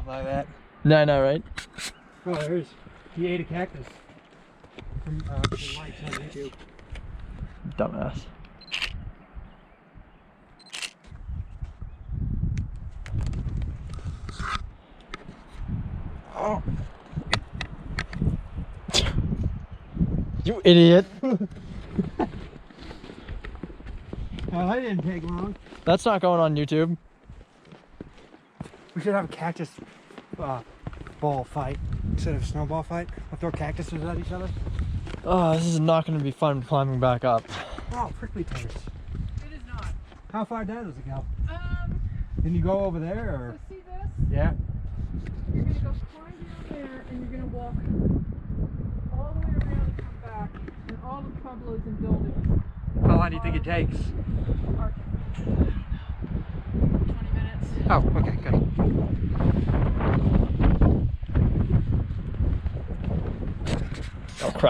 stuff like that. No, I know, right? Oh, he ate a cactus from likes on YouTube. Dumbass. Oh. You idiot. Well, that didn't take long. That's not going on YouTube. We should have a cactus ball fight instead of a snowball fight. We'll throw cactuses at each other. Oh, this is not going to be fun climbing back up. Oh, prickly pears. It is not. How far down does it go? Can you go over there or? So see this? Yeah. You're gonna go climb down there and you're gonna walk all the way around and come back and all the pueblos and buildings. How long do you think it takes? Are 20 minutes. Oh, okay, good. Oh, crap.